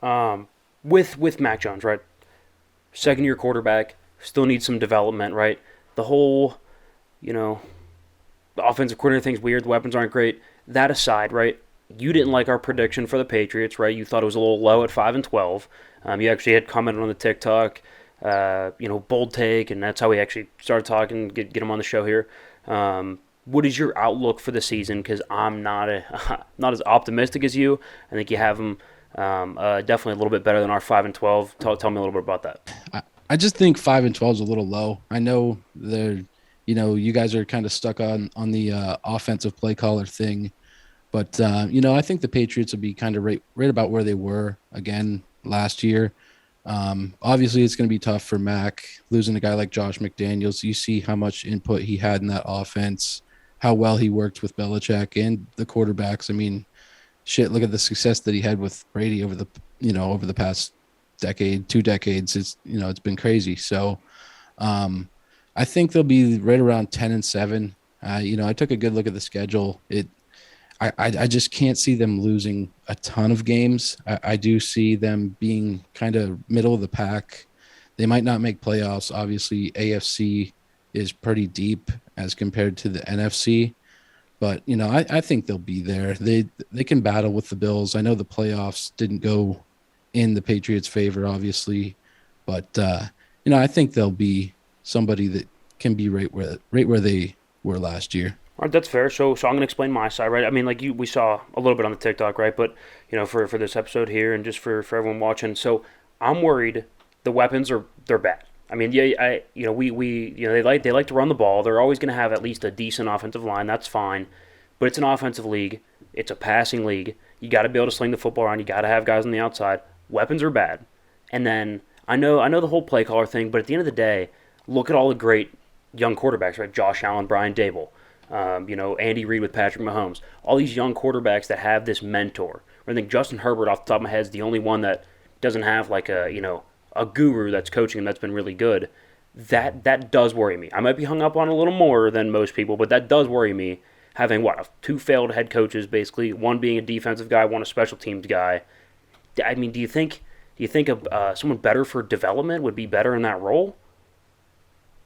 With Mac Jones, right? Second year quarterback, still needs some development, right? The whole, you know, the offensive coordinator thing's weird. The weapons aren't great. That aside, right? You didn't like our prediction for the Patriots, right? You thought it was a little low at 5-12. You actually had commented on the TikTok, bold take, and that's how we actually started talking. Get him on the show here. What is your outlook for the season? Because I'm not as optimistic as you. I think you have them definitely a little bit better than our 5-12. Tell me a little bit about that. I just think 5-12 is a little low. I know they're, you guys are kind of stuck on the offensive play caller thing, but I think the Patriots will be kind of right about where they were again last year. Obviously, it's going to be tough for Mac losing a guy like Josh McDaniels. You see how much input he had in that offense, how well he worked with Belichick and the quarterbacks. I mean, shit, look at the success that he had with Brady over the past decade, 2 decades. It's been crazy. So I think they'll be right around 10-7. I took a good look at the schedule. I just can't see them losing a ton of games. I do see them being kind of middle of the pack. They might not make playoffs. Obviously, AFC is pretty deep as compared to the NFC. But I think they'll be there. They can battle with the Bills. I know the playoffs didn't go in the Patriots' favor, obviously, but I think they'll be somebody that can be right where they were last year. All right, that's fair. So I'm gonna explain my side, right? I mean, like we saw a little bit on the TikTok, right? But for this episode here and just for everyone watching, so I'm worried the weapons they're bad. I mean, yeah, we they like to run the ball. They're always gonna have at least a decent offensive line. That's fine, but it's an offensive league. It's a passing league. You got to be able to sling the football around. You got to have guys on the outside. Weapons are bad, and then I know the whole play caller thing, but at the end of the day, look at all the great young quarterbacks, right? Josh Allen, Brian Dable, Andy Reid with Patrick Mahomes. All these young quarterbacks that have this mentor. I think Justin Herbert, off the top of my head, is the only one that doesn't have like a guru that's coaching him that's been really good. That does worry me. I might be hung up on a little more than most people, but that does worry me. Having two failed head coaches, basically one being a defensive guy, one a special teams guy. I mean, do you think someone better for development would be better in that role?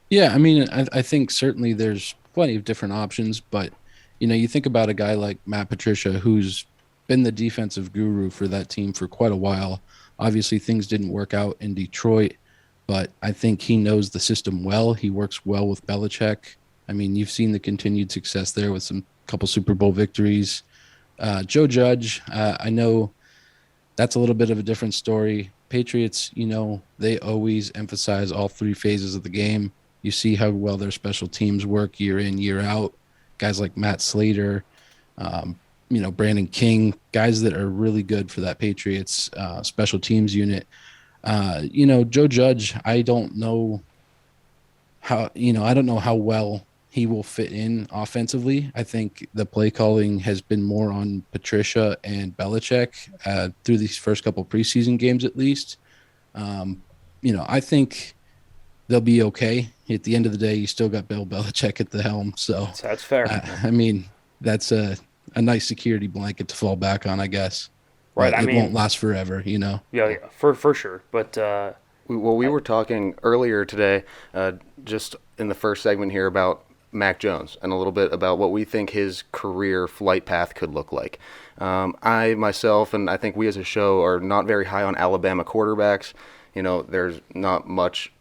Yeah, I mean, I think certainly there's plenty of different options, but you think about a guy like Matt Patricia, who's been the defensive guru for that team for quite a while. Obviously, things didn't work out in Detroit, but I think he knows the system well. He works well with Belichick. I mean, you've seen the continued success there with some couple Super Bowl victories. Joe Judge, I know that's a little bit of a different story. Patriots, they always emphasize all three phases of the game. You see how well their special teams work year in, year out. Guys like Matt Slater, Brandon King, guys that are really good for that Patriots special teams unit. Joe Judge, I don't know how well he will fit in offensively. I think the play calling has been more on Patricia and Belichick through these first couple preseason games, at least. I think they'll be okay. At the end of the day, you still got Bill Belichick at the helm. So, That's fair, I mean, that's a nice security blanket to fall back on, I guess. right? But I it won't mean, last forever. yeah, for sure. But We were talking earlier today, just in the first segment here, about Mac Jones and a little bit about what we think his career flight path could look like. I myself, and I think we as a show, are not very high on Alabama quarterbacks. There's not much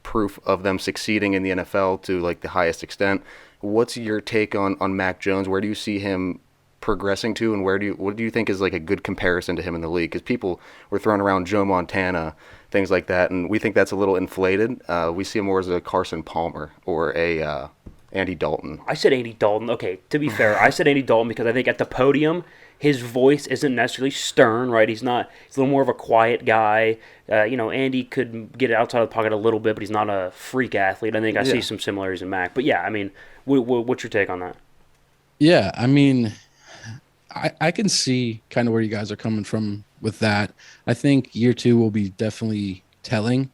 proof of them succeeding in the NFL to like the highest extent. What's your take on Mac Jones? Where do you see him progressing to, and what do you think is like a good comparison to him in the league? Because people were throwing around Joe Montana, things like that, and we think that's a little inflated. We see him more as a Carson Palmer or a Andy Dalton. I said Andy Dalton. Okay, to be fair, I said Andy Dalton because I think at the podium, his voice isn't necessarily stern, right? He's not. He's a little more of a quiet guy. Andy could get outside of the pocket a little bit, but he's not a freak athlete. I think I see Yeah. some similarities in Mac. But yeah, I mean, what's your take on that? Yeah, I mean, I can see kind of where you guys are coming from with that. I think year two will be definitely telling.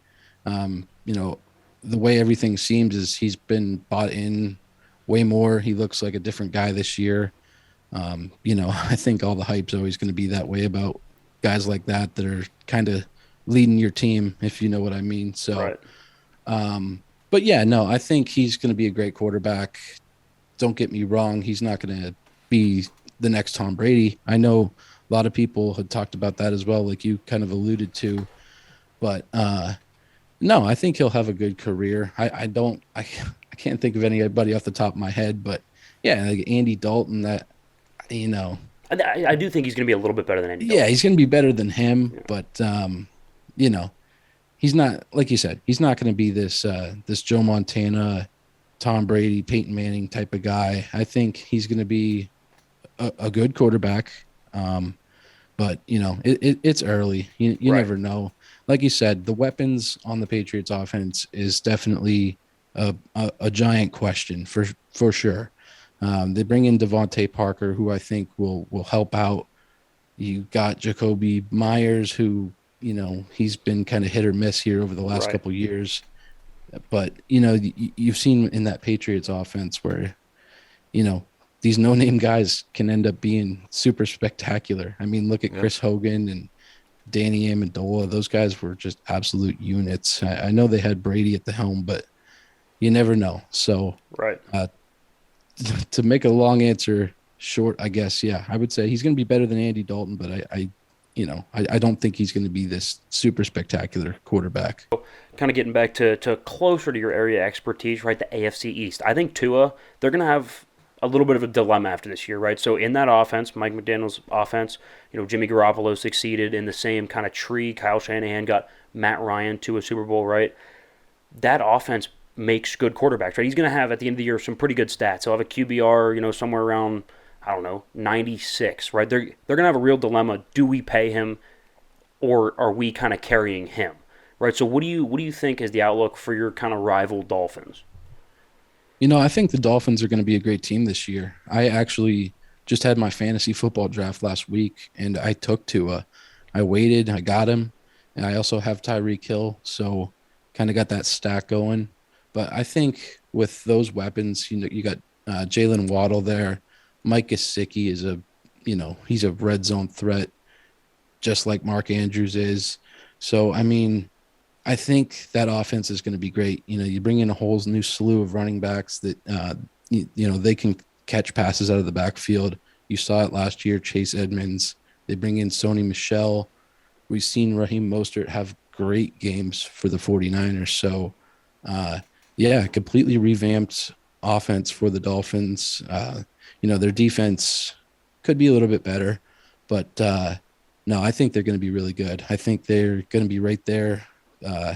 The way everything seems is he's been bought in way more. He looks like a different guy this year. I think all the hype's always going to be that way about guys like that are kind of leading your team, if you know what I mean. So, Right. but yeah, no, I think he's going to be a great quarterback. Don't get me wrong, he's not going to be the next Tom Brady. I know a lot of people had talked about that as well, like you kind of alluded to. But no, I think he'll have a good career. I don't, I can't think of anybody off the top of my head, but yeah, like Andy Dalton, that, you know, I do think he's going to be a little bit better than Andy yeah, Dalton. he's going to be better than him, Yeah. but you know, he's not, like you said, he's not going to be this Joe Montana, Tom Brady, Peyton Manning type of guy. I think he's going to be a good quarterback. Um, but it's early. You Right. never know. Like you said, the weapons on the Patriots offense is definitely a giant question for sure. They bring in Devontae Parker, who I think will help out. You got Jacoby Myers, who he's been kind of hit or miss here over the last Right. couple of years. But you've seen in that Patriots offense where you know these no name guys can end up being super spectacular. I mean, look at Yep. Chris Hogan and Danny Amendola. Those guys were just absolute units. I know they had Brady at the helm, but you never know. So Right. uh, to make a long answer short, I guess, yeah, I would say he's going to be better than Andy Dalton, but I don't think he's going to be this super spectacular quarterback. Kind of getting back to closer to your area of expertise, right? The AFC East. I think Tua, they're going to have a little bit of a dilemma after this year, right? So in that offense, Mike McDaniel's offense, Jimmy Garoppolo succeeded in the same kind of tree. Kyle Shanahan got Matt Ryan to a Super Bowl, right? That offense makes good quarterbacks, right? He's going to have at the end of the year some pretty good stats. He'll have a QBR, somewhere around, I don't know, 96, right? They're going to have a real dilemma. Do we pay him, or are we kind of carrying him, right? So what do you think is the outlook for your kind of rival Dolphins? I think the Dolphins are going to be a great team this year. I actually just had my fantasy football draft last week, and I took Tua. I waited, I got him, and I also have Tyreek Hill, so kind of got that stack going. But I think with those weapons, you got Jalen Waddle there. Mike Gesicki is he's a red zone threat, just like Mark Andrews is. So I mean, I think that offense is going to be great. You bring in a whole new slew of running backs that they can catch passes out of the backfield. You saw it last year, Chase Edmonds. They bring in Sony Michelle. We've seen Raheem Mostert have great games for the 49ers. So, yeah, completely revamped offense for the Dolphins. Their defense could be a little bit better, but no, I think they're going to be really good. I think they're going to be right there. Uh,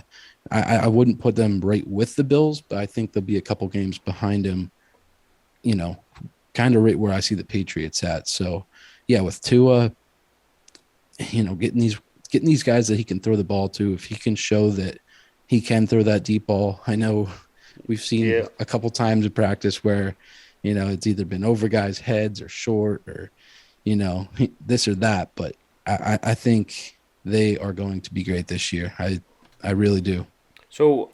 I wouldn't put them right with the Bills, but I think they'll be a couple games behind them, you know, kind of right where I see the Patriots at. So, yeah, with Tua, getting these guys that he can throw the ball to, if he can show that he can throw that deep ball. I know we've seen Yeah. a couple times in practice where, it's either been over guys' heads or short or, this or that. But I think they are going to be great this year. I really do. So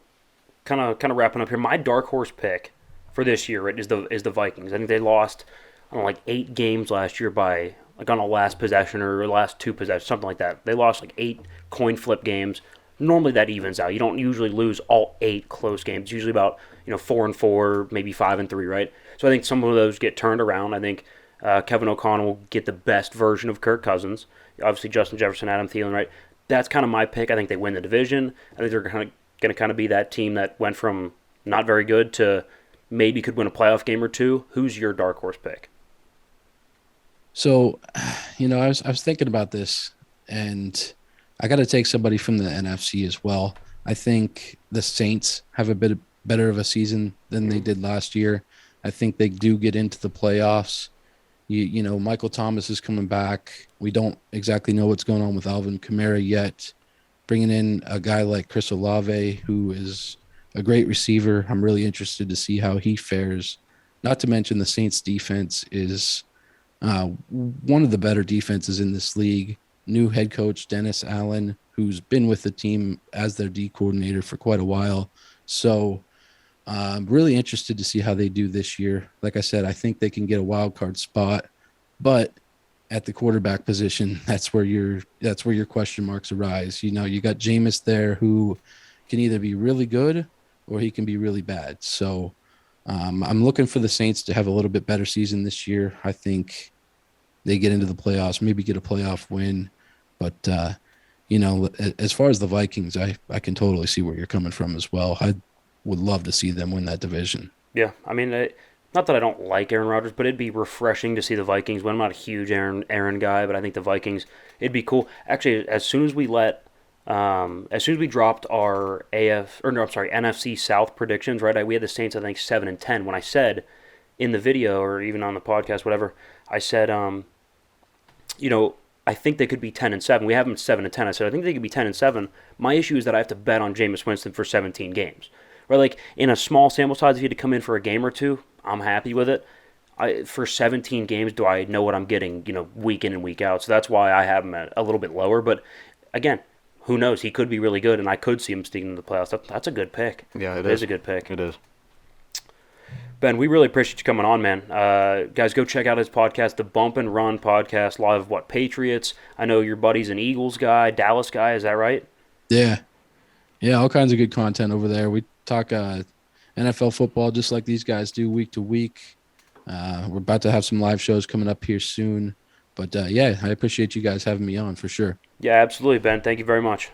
kind of wrapping up here, my dark horse pick for this year, right, is the Vikings. I think they lost, I don't know, like 8 games last year by like on a last possession or last two possessions, something like that. They lost like 8 coin flip games. Normally that evens out. You don't usually lose all 8 close games. It's usually about 4-4, maybe 5-3, right? So I think some of those get turned around. I think Kevin O'Connell will get the best version of Kirk Cousins. Obviously Justin Jefferson, Adam Thielen, right? That's kind of my pick. I think they win the division. I think they're going to kind of be that team that went from not very good to maybe could win a playoff game or two. Who's your dark horse pick? So, I was thinking about this, and I got to take somebody from the NFC as well. I think the Saints have a bit better of a season than they did last year. I think they do get into the playoffs. Michael Thomas is coming back. We don't exactly know what's going on with Alvin Kamara yet. Bringing in a guy like Chris Olave, who is a great receiver. I'm really interested to see how he fares. Not to mention the Saints defense is one of the better defenses in this league. New head coach Dennis Allen, who's been with the team as their D coordinator for quite a while. So I'm really interested to see how they do this year. Like I said, I think they can get a wild card spot, but at the quarterback position, that's where your question marks arise. You got Jameis there who can either be really good or he can be really bad. So I'm looking for the Saints to have a little bit better season this year. I think they get into the playoffs, maybe get a playoff win. But as far as the Vikings, I can totally see where you're coming from as well. I would love to see them win that division. Yeah, I mean, not that I don't like Aaron Rodgers, but it'd be refreshing to see the Vikings win. I'm not a huge Aaron guy, but I think the Vikings, it'd be cool. Actually, as soon as we dropped our NFC South predictions, right? We had the Saints, I think 7-10. When I said in the video or even on the podcast, whatever, I said, I think they could be 10-7. We have them 7-10. I said I think they could be 10-7. My issue is that I have to bet on Jameis Winston for 17 games. Right, like in a small sample size, if you had to come in for a game or two, I'm happy with it. For 17 games, do I know what I'm getting? Week in and week out. So that's why I have him at a little bit lower. But again, who knows? He could be really good, and I could see him sneaking into the playoffs. That's a good pick. Yeah, it is a good pick. It is. Ben, we really appreciate you coming on, man. Guys, go check out his podcast, the Bump and Run podcast. A lot of Patriots. I know your buddy's an Eagles guy, Dallas guy. Is that right? Yeah, all kinds of good content over there. We talk NFL football just like these guys do week to week. We're about to have some live shows coming up here soon. But, I appreciate you guys having me on for sure. Yeah, absolutely, Ben. Thank you very much.